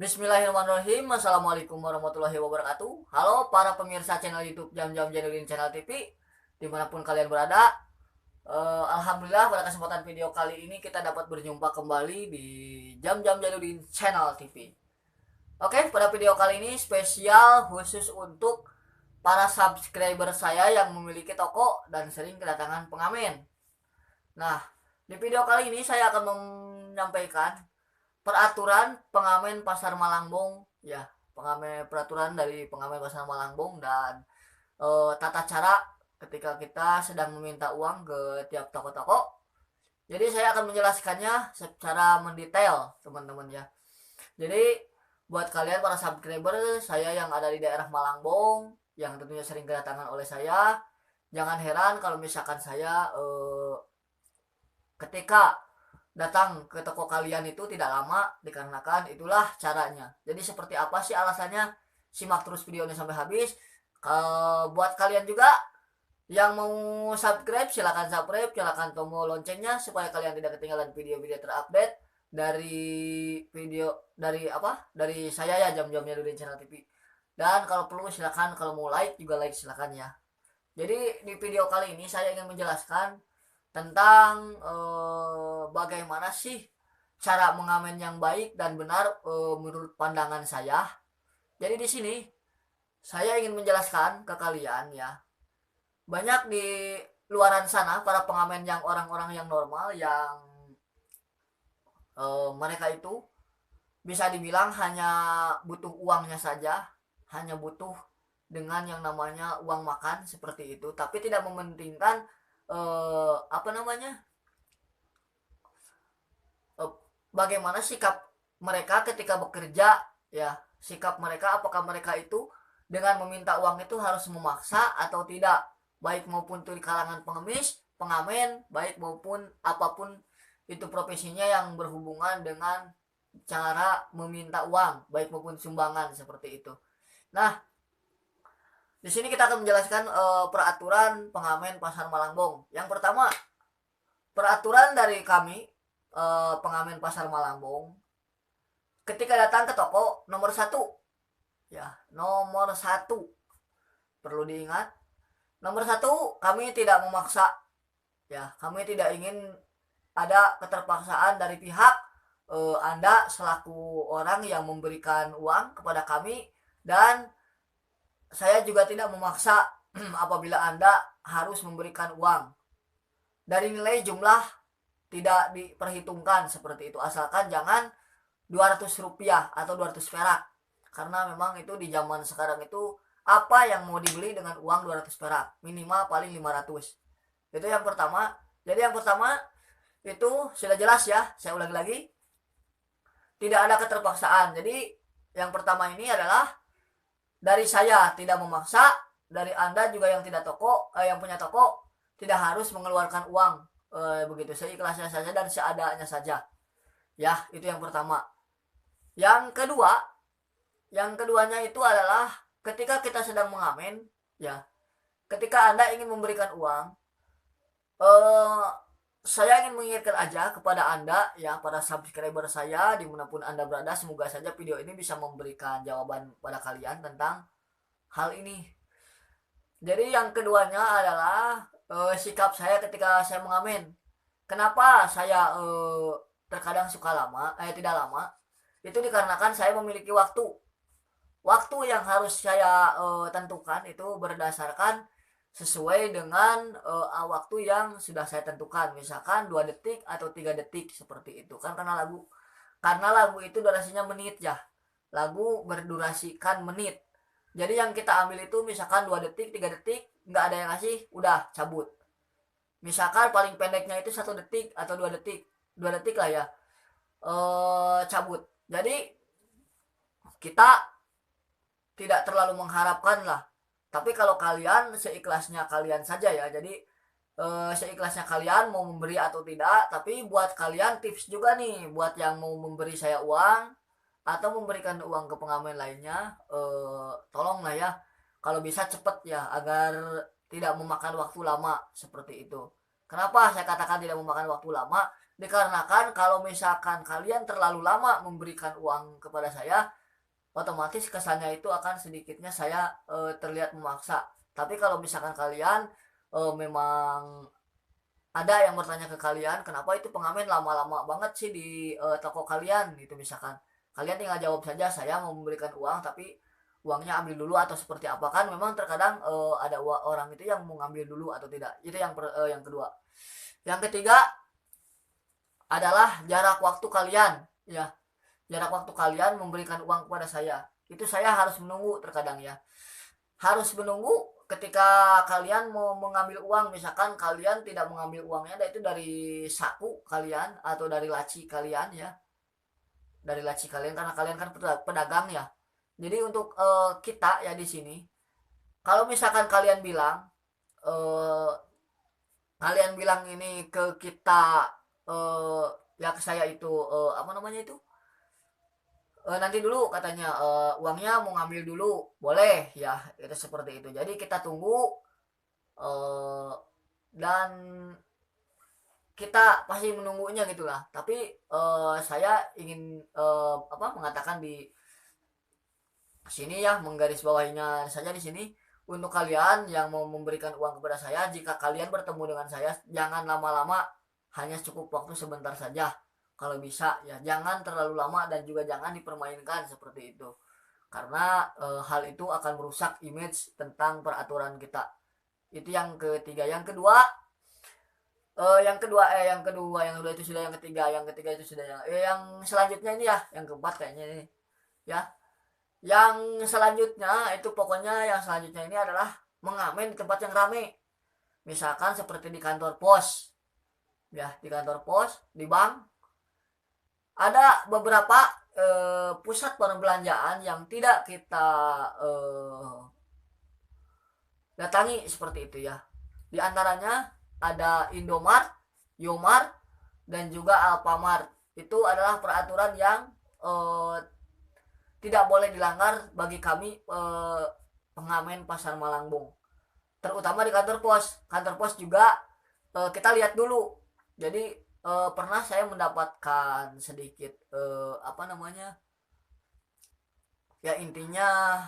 Bismillahirrahmanirrahim. Assalamualaikum warahmatullahi wabarakatuh. Halo para pemirsa channel YouTube Jam-Jam Jadulin Channel TV dimanapun kalian berada. Alhamdulillah pada kesempatan video kali ini kita dapat berjumpa kembali di Jam-Jam Jadulin Channel TV. Oke, pada video kali ini spesial khusus untuk para subscriber saya yang memiliki toko dan sering kedatangan pengamen. Nah, di video kali ini saya akan menyampaikan peraturan pengamen Pasar Malangbong, ya, peraturan dari pengamen Pasar Malangbong dan tata cara ketika kita sedang meminta uang ke tiap toko-toko. Jadi saya akan menjelaskannya secara mendetail, teman-teman ya. Jadi buat kalian para subscriber saya yang ada di daerah Malangbong yang tentunya sering kedatangan oleh saya, jangan heran kalau misalkan saya ketika datang ke toko kalian itu tidak lama, dikarenakan itulah caranya. Jadi seperti apa sih alasannya? Simak terus videonya sampai habis. Buat kalian juga yang mau subscribe, silakan subscribe, silakan tombol loncengnya supaya kalian tidak ketinggalan video-video terupdate dari saya ya, jam-jamnya Dudin Channel TV. Dan kalau perlu silakan, kalau mau like juga like silakan ya. Jadi di video kali ini saya ingin menjelaskan tentang bagaimana sih cara mengamen yang baik dan benar menurut pandangan saya. Jadi di sini saya ingin menjelaskan ke kalian ya. Banyak di luaran sana para pengamen yang orang-orang yang normal yang mereka itu bisa dibilang hanya butuh uangnya saja, hanya butuh dengan yang namanya uang makan seperti itu, tapi tidak mementingkan apa namanya bagaimana sikap mereka ketika bekerja ya, sikap mereka apakah mereka itu dengan meminta uang itu harus memaksa atau tidak, baik maupun itu di kalangan pengemis, pengamen, baik maupun apapun itu profesinya yang berhubungan dengan cara meminta uang, baik maupun sumbangan seperti itu. Nah, di sini kita akan menjelaskan peraturan pengamen Pasar Malangbong. Yang pertama, peraturan dari kami pengamen Pasar Malangbong, ketika datang ke toko, nomor satu perlu diingat, nomor satu, kami tidak memaksa ya, kami tidak ingin ada keterpaksaan dari pihak Anda selaku orang yang memberikan uang kepada kami, dan saya juga tidak memaksa apabila Anda harus memberikan uang. Dari nilai jumlah tidak diperhitungkan seperti itu, asalkan jangan 200 rupiah atau 200 perak. Karena memang itu di zaman sekarang itu apa yang mau dibeli dengan uang 200 perak, minimal paling 500. Itu yang pertama. Jadi yang pertama itu sudah jelas ya, saya ulangi lagi, tidak ada keterpaksaan. Jadi yang pertama ini adalah dari saya tidak memaksa, dari Anda juga yang tidak yang punya toko tidak harus mengeluarkan uang, begitu, seikhlasnya saja dan seadanya saja. Ya, itu yang pertama. Yang keduanya itu adalah ketika kita sedang mengamen, ya, ketika Anda ingin memberikan uang, saya ingin mengingatkan aja kepada Anda ya, para subscriber saya dimanapun Anda berada, semoga saja video ini bisa memberikan jawaban pada kalian tentang hal ini. Jadi yang keduanya adalah sikap saya ketika saya mengamen. Kenapa saya terkadang suka tidak lama? Itu dikarenakan saya memiliki waktu. Waktu yang harus saya tentukan itu berdasarkan sesuai dengan waktu yang sudah saya tentukan, misalkan 2 detik atau 3 detik seperti itu kan, karena lagu itu durasinya menit ya, lagu berdurasikan menit. Jadi yang kita ambil itu misalkan 2 detik, 3 detik, nggak ada yang ngasih, udah cabut. Misalkan paling pendeknya itu 1 detik atau 2 detik lah ya, cabut. Jadi kita tidak terlalu mengharapkan lah, tapi kalau kalian seikhlasnya kalian saja ya. Jadi seikhlasnya kalian mau memberi atau tidak. Tapi buat kalian tips juga nih, buat yang mau memberi saya uang atau memberikan uang ke pengamen lainnya, tolonglah ya, kalau bisa cepet ya, agar tidak memakan waktu lama seperti itu. Kenapa saya katakan tidak memakan waktu lama? Dikarenakan kalau misalkan kalian terlalu lama memberikan uang kepada saya, otomatis kesannya itu akan sedikitnya saya terlihat memaksa. Tapi kalau misalkan kalian memang ada yang bertanya ke kalian, kenapa itu pengamen lama-lama banget sih di toko kalian, gitu misalkan. Kalian tinggal jawab saja, saya mau memberikan uang tapi uangnya ambil dulu atau seperti apa. Kan memang terkadang ada orang itu yang mau ngambil dulu atau tidak. Itu yang kedua. Yang ketiga adalah jarak waktu kalian, ya. Jarak waktu kalian memberikan uang kepada saya. Itu saya harus menunggu terkadang, ya. Harus menunggu ketika kalian mau mengambil uang, misalkan kalian tidak mengambil uangnya itu dari saku kalian atau dari laci kalian, ya, dari laci kalian karena kalian kan pedagang, ya. Jadi untuk kita ya di sini, kalau misalkan eh, kalian bilang ini ke kita, ya ke saya itu, apa namanya itu, nanti dulu katanya, uangnya mau ngambil dulu, boleh ya, itu seperti itu. Jadi kita tunggu, eh, dan kita pasti menunggunya gitulah. Tapi saya ingin apa mengatakan di sini, ya, menggarisbawahinya saja di sini, untuk kalian yang mau memberikan uang kepada saya, jika kalian bertemu dengan saya jangan lama-lama, hanya cukup waktu sebentar saja. Kalau bisa ya jangan terlalu lama dan juga jangan dipermainkan seperti itu. Karena hal itu akan merusak image tentang peraturan kita. Itu yang ketiga. Yang kedua itu sudah, yang ketiga itu sudah, yang selanjutnya ini, ya, yang keempat kayaknya ini, ya. Yang selanjutnya itu pokoknya yang selanjutnya ini adalah mengamen di tempat yang ramai. Misalkan seperti di kantor pos, ya, di kantor pos, di bank. Ada beberapa pusat perbelanjaan yang tidak kita datangi seperti itu, ya. Di antaranya ada Indomart, Yomart, dan juga Alfamart. Itu adalah peraturan yang eh, tidak boleh dilanggar bagi kami, pengamen Pasar Malangbong. Terutama di kantor pos. Kantor pos juga kita lihat dulu. Jadi pernah saya mendapatkan sedikit apa namanya? Ya intinya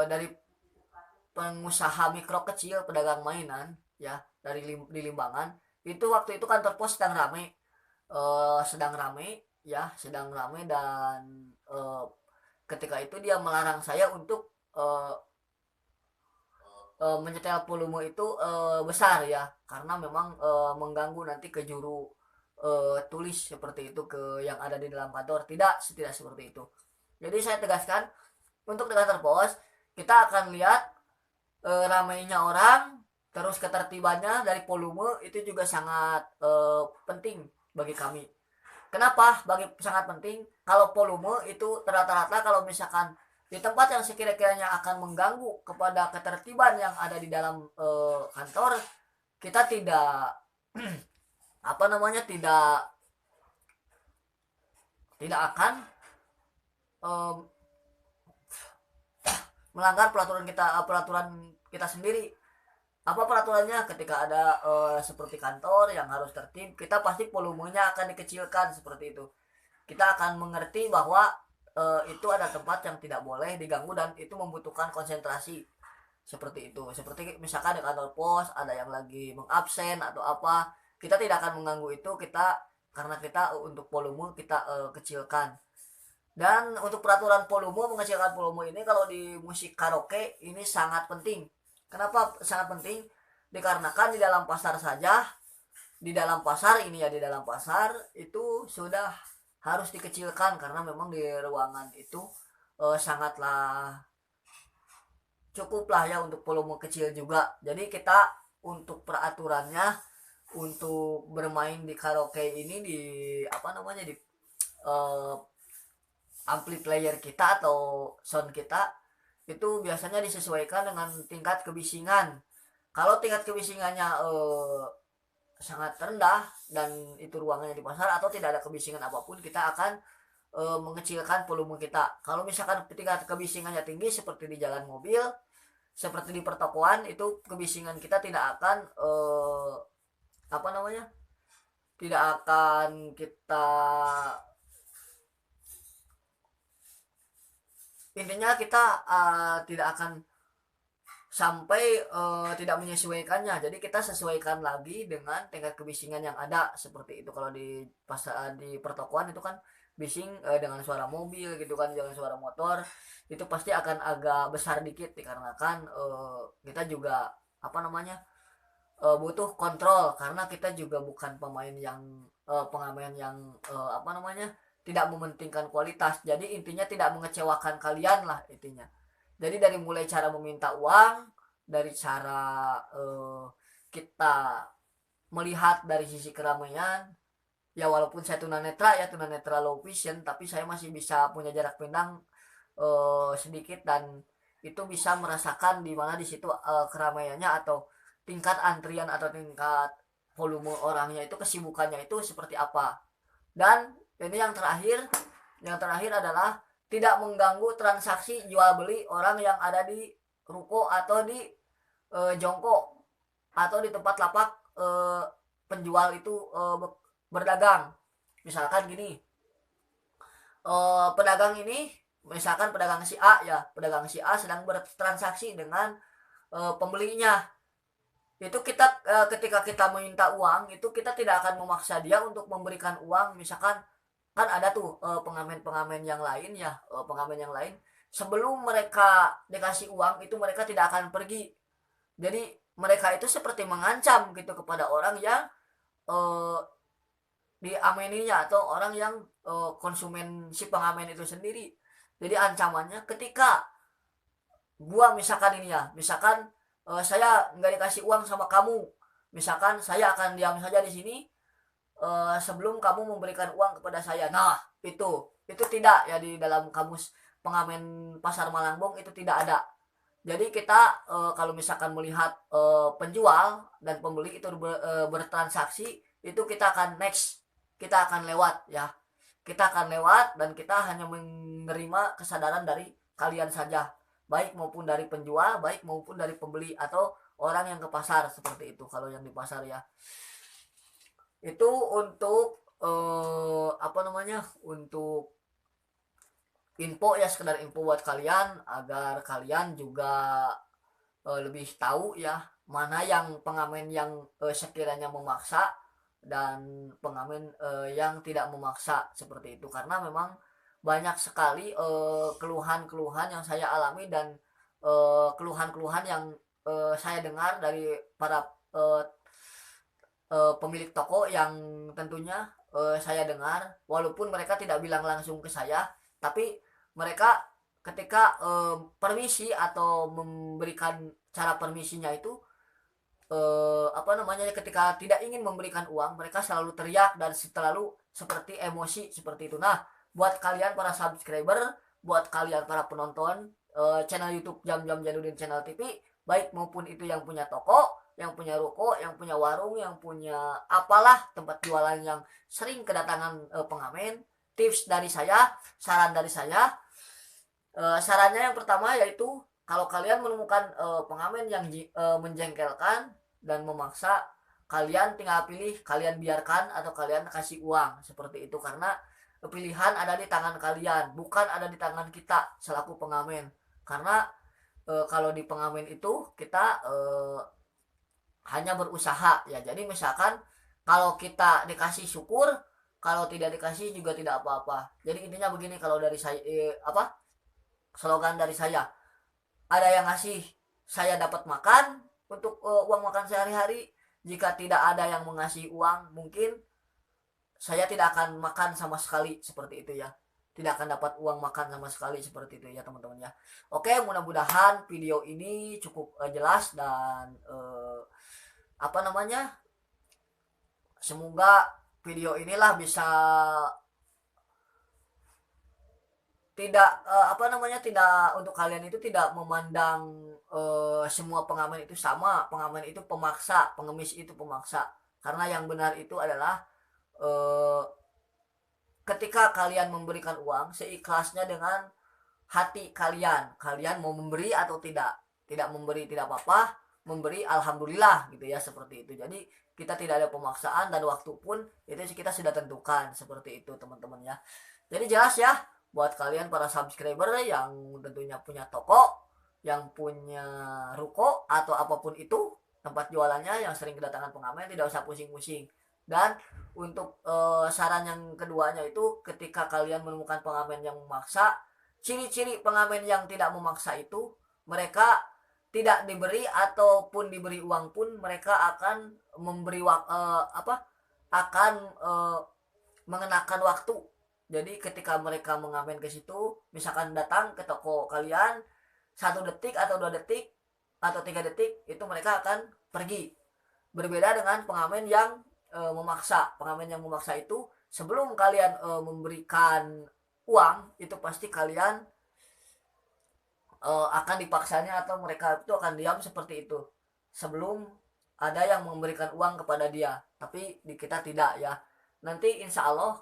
dari pengusaha mikro kecil, pedagang mainan, ya, di Limbangan. Itu waktu itu kantor pos sedang ramai, ya, sedang ramai, dan ketika itu dia melarang saya untuk menyetel volume itu besar, ya, karena memang mengganggu nanti ke juru tulis seperti itu, ke yang ada di dalam kantor. Tidak seperti itu. Jadi saya tegaskan, untuk di kantor pos kita akan lihat ramainya orang, terus ketertibannya dari volume itu juga sangat penting bagi kami. Kenapa sangat penting? Kalau volume itu rata-rata, kalau misalkan di tempat yang sekira-kiranya akan mengganggu kepada ketertiban yang ada di dalam kantor, kita tidak apa namanya, tidak akan um, melanggar peraturan kita sendiri. Apa peraturannya? Ketika ada seperti kantor yang harus tertib, kita pasti volumenya akan dikecilkan seperti itu. Kita akan mengerti bahwa itu ada tempat yang tidak boleh diganggu dan itu membutuhkan konsentrasi seperti itu. Seperti misalkan di kantor pos ada yang lagi mengabsen atau apa, kita tidak akan mengganggu itu, karena kita untuk volume kita kecilkan. Dan untuk peraturan volume, mengecilkan volume ini kalau di musik karaoke ini sangat penting. Kenapa sangat penting? Dikarenakan di dalam pasar saja, di dalam pasar ini, ya, di dalam pasar itu sudah harus dikecilkan karena memang di ruangan itu sangatlah cukup lah, ya, untuk volume kecil juga. Jadi kita untuk peraturannya, untuk bermain di karaoke ini, di apa namanya, di uh, ampli player kita atau sound kita, itu biasanya disesuaikan dengan tingkat kebisingan. Kalau tingkat kebisingannya sangat rendah dan itu ruangannya di pasar atau tidak ada kebisingan apapun, kita akan mengecilkan volume kita. Kalau misalkan tingkat kebisingannya tinggi seperti di jalan mobil, seperti di pertokoan, itu kebisingan kita tidak akan apa namanya, tidak akan kita, intinya kita tidak akan sampai tidak menyesuaikannya. Jadi kita sesuaikan lagi dengan tingkat kebisingan yang ada, seperti itu. Kalau di pasar, di pertokoan itu kan bising dengan suara mobil gitu kan, dengan suara motor, itu pasti akan agak besar dikit dikarenakan kita juga apa namanya, butuh kontrol, karena kita juga bukan pemain yang pengamen yang apa namanya, tidak mementingkan kualitas. Jadi intinya tidak mengecewakan kalian lah intinya. Jadi dari mulai cara meminta uang, dari cara kita melihat dari sisi keramaian, ya walaupun saya tunanetra ya, tunanetra low vision, tapi saya masih bisa punya jarak pandang sedikit, dan itu bisa merasakan di mana di situ keramaiannya, atau tingkat antrian atau tingkat volume orangnya itu, kesibukannya itu seperti apa. Dan ini yang terakhir adalah tidak mengganggu transaksi jual beli orang yang ada di ruko atau di jongkok atau di tempat lapak penjual itu berdagang. Misalkan gini, pedagang ini, misalkan pedagang si A ya, pedagang si A sedang bertransaksi dengan pembelinya. Itu kita ketika kita meminta uang itu, kita tidak akan memaksa dia untuk memberikan uang. Misalkan kan ada tuh pengamen-pengamen yang lain ya, pengamen yang lain sebelum mereka dikasih uang itu mereka tidak akan pergi. Jadi mereka itu seperti mengancam gitu kepada orang yang eh, diameninya, atau orang yang konsumen si pengamen itu sendiri. Jadi ancamannya ketika gua misalkan ini ya, misalkan saya nggak dikasih uang sama kamu, misalkan saya akan diam saja di sini sebelum kamu memberikan uang kepada saya. Nah, itu tidak ya, di dalam kamus pengamen pasar Malangbong itu tidak ada. Jadi kita kalau misalkan melihat penjual dan pembeli itu bertransaksi, itu kita akan next, kita akan lewat ya. Kita akan lewat dan kita hanya menerima kesadaran dari kalian saja, baik maupun dari penjual, baik maupun dari pembeli atau orang yang ke pasar, seperti itu kalau yang di pasar ya. Itu untuk apa namanya, untuk info ya, sekedar info buat kalian agar kalian juga lebih tahu ya, mana yang pengamen yang sekiranya memaksa dan pengamen yang tidak memaksa, seperti itu. Karena memang banyak sekali keluhan-keluhan yang saya alami, dan keluhan-keluhan yang saya dengar dari para pemilik toko, yang tentunya saya dengar, walaupun mereka tidak bilang langsung ke saya, tapi mereka ketika permisi atau memberikan cara permisinya itu apa namanya, ketika tidak ingin memberikan uang, mereka selalu teriak dan selalu seperti emosi, seperti itu. Nah, buat kalian para subscriber, buat kalian para penonton channel YouTube Jam-Jam Janudin Channel TV, baik maupun itu yang punya toko, yang punya ruko, yang punya warung, yang punya apalah tempat jualan yang sering kedatangan pengamen, tips dari saya, saran dari saya, sarannya yang pertama yaitu, kalau kalian menemukan pengamen yang menjengkelkan dan memaksa, kalian tinggal pilih, kalian biarkan atau kalian kasih uang, seperti itu. Karena pilihan ada di tangan kalian, bukan ada di tangan kita selaku pengamen. Karena kalau di pengamen itu kita hanya berusaha ya. Jadi misalkan kalau kita dikasih syukur, kalau tidak dikasih juga tidak apa-apa. Jadi intinya begini, kalau dari saya apa slogan dari saya, ada yang ngasih, saya dapat makan untuk uang makan sehari-hari. Jika tidak ada yang mengasih uang, mungkin saya tidak akan makan sama sekali, seperti itu ya. Tidak akan dapat uang makan sama sekali, seperti itu ya teman-teman ya. Oke, mudah-mudahan video ini cukup jelas, dan apa namanya, semoga video inilah bisa tidak apa namanya, tidak, untuk kalian itu tidak memandang semua pengamen itu sama, pengamen itu pemaksa, pengemis itu pemaksa. Karena yang benar itu adalah eh, ketika kalian memberikan uang seikhlasnya dengan hati kalian, kalian mau memberi atau tidak, tidak memberi tidak apa-apa, memberi alhamdulillah gitu ya, seperti itu. Jadi kita tidak ada pemaksaan dan waktu pun itu kita sudah tentukan, seperti itu teman-teman ya. Jadi jelas ya buat kalian para subscriber yang tentunya punya toko, yang punya ruko atau apapun itu tempat jualannya yang sering kedatangan pengamen, tidak usah pusing-pusing. Dan untuk saran yang keduanya itu, ketika kalian menemukan pengamen yang memaksa, ciri-ciri pengamen yang tidak memaksa itu, mereka tidak diberi ataupun diberi uang pun mereka akan memberi akan mengenakan waktu. Jadi ketika mereka mengamen ke situ, misalkan datang ke toko kalian 1 detik atau 2 detik atau 3 detik, itu mereka akan pergi. Berbeda dengan pengamen yang memaksa. Pengamen yang memaksa itu sebelum kalian memberikan uang, itu pasti kalian akan dipaksanya atau mereka itu akan diam seperti itu sebelum ada yang memberikan uang kepada dia. Tapi di kita tidak ya. Nanti insya Allah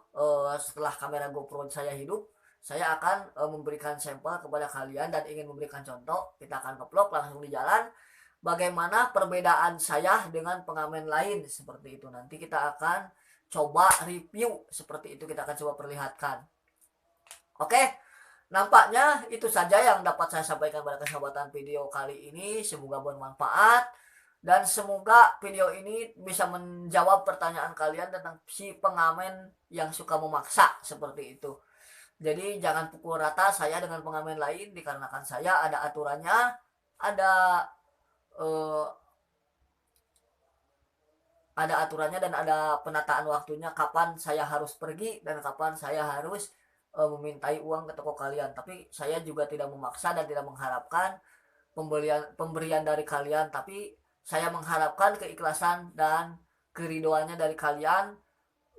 setelah kamera GoPro saya hidup, saya akan memberikan sampel kepada kalian dan ingin memberikan contoh. Kita akan nge-vlog langsung di jalan bagaimana perbedaan saya dengan pengamen lain, seperti itu. Nanti kita akan coba review seperti itu, kita akan coba perlihatkan. Oke, nampaknya itu saja yang dapat saya sampaikan pada kesempatan video kali ini. Semoga bermanfaat dan semoga video ini bisa menjawab pertanyaan kalian tentang si pengamen yang suka memaksa, seperti itu. Jadi jangan pukul rata saya dengan pengamen lain, dikarenakan saya ada aturannya, ada aturannya dan ada penataan waktunya kapan saya harus pergi dan kapan saya harus memintai uang ke toko kalian. Tapi saya juga tidak memaksa dan tidak mengharapkan pemberian dari kalian, tapi saya mengharapkan keikhlasan dan keridoannya dari kalian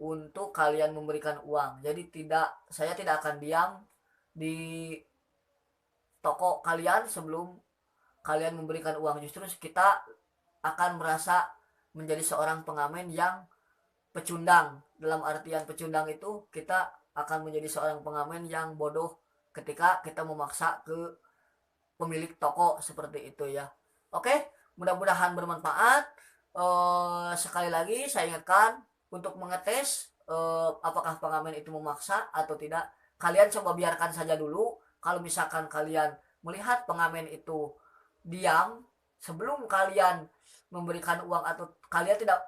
untuk kalian memberikan uang. Jadi saya tidak akan diam di toko kalian sebelum kalian memberikan uang. Justru kita akan merasa menjadi seorang pengamen yang pecundang. Dalam artian pecundang itu, kita akan menjadi seorang pengamen yang bodoh ketika kita memaksa ke pemilik toko, seperti itu ya. Oke, mudah-mudahan bermanfaat. Sekali lagi saya ingatkan untuk mengetes apakah pengamen itu memaksa atau tidak. Kalian coba biarkan saja dulu. Kalau misalkan kalian melihat pengamen itu diam sebelum kalian memberikan uang, atau kalian tidak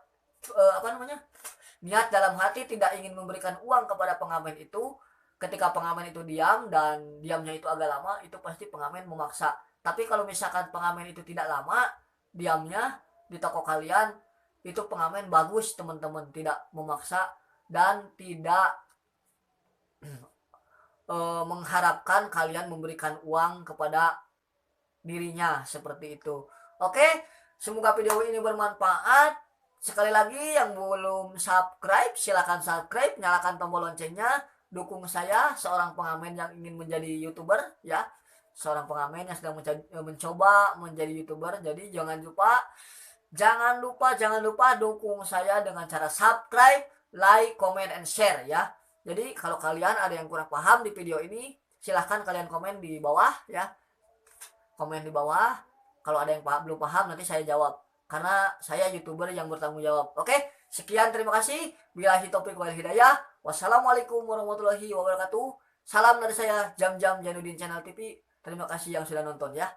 niat dalam hati tidak ingin memberikan uang kepada pengamen itu, ketika pengamen itu diam dan diamnya itu agak lama, itu pasti pengamen memaksa. Tapi kalau misalkan pengamen itu tidak lama diamnya di toko kalian, itu pengamen bagus teman-teman, tidak memaksa dan tidak mengharapkan kalian memberikan uang kepada dirinya, seperti itu. Oke, semoga video ini bermanfaat. Sekali lagi yang belum subscribe, silakan subscribe, nyalakan tombol loncengnya, dukung saya, seorang pengamen yang ingin menjadi YouTuber ya. Seorang pengamen yang sedang mencoba menjadi YouTuber. Jadi jangan lupa dukung saya dengan cara subscribe, like, comment, and share ya. Jadi kalau kalian ada yang kurang paham di video ini, silahkan kalian komen di bawah ya. Komen di bawah. Kalau ada yang belum paham, nanti saya jawab. Karena saya YouTuber yang bertanggung jawab. Oke, sekian, terima kasih. Billahi taufiq wal hidayah. Wassalamualaikum warahmatullahi wabarakatuh. Salam dari saya, Jam-Jam Jainuddin Channel TV. Terima kasih yang sudah nonton ya.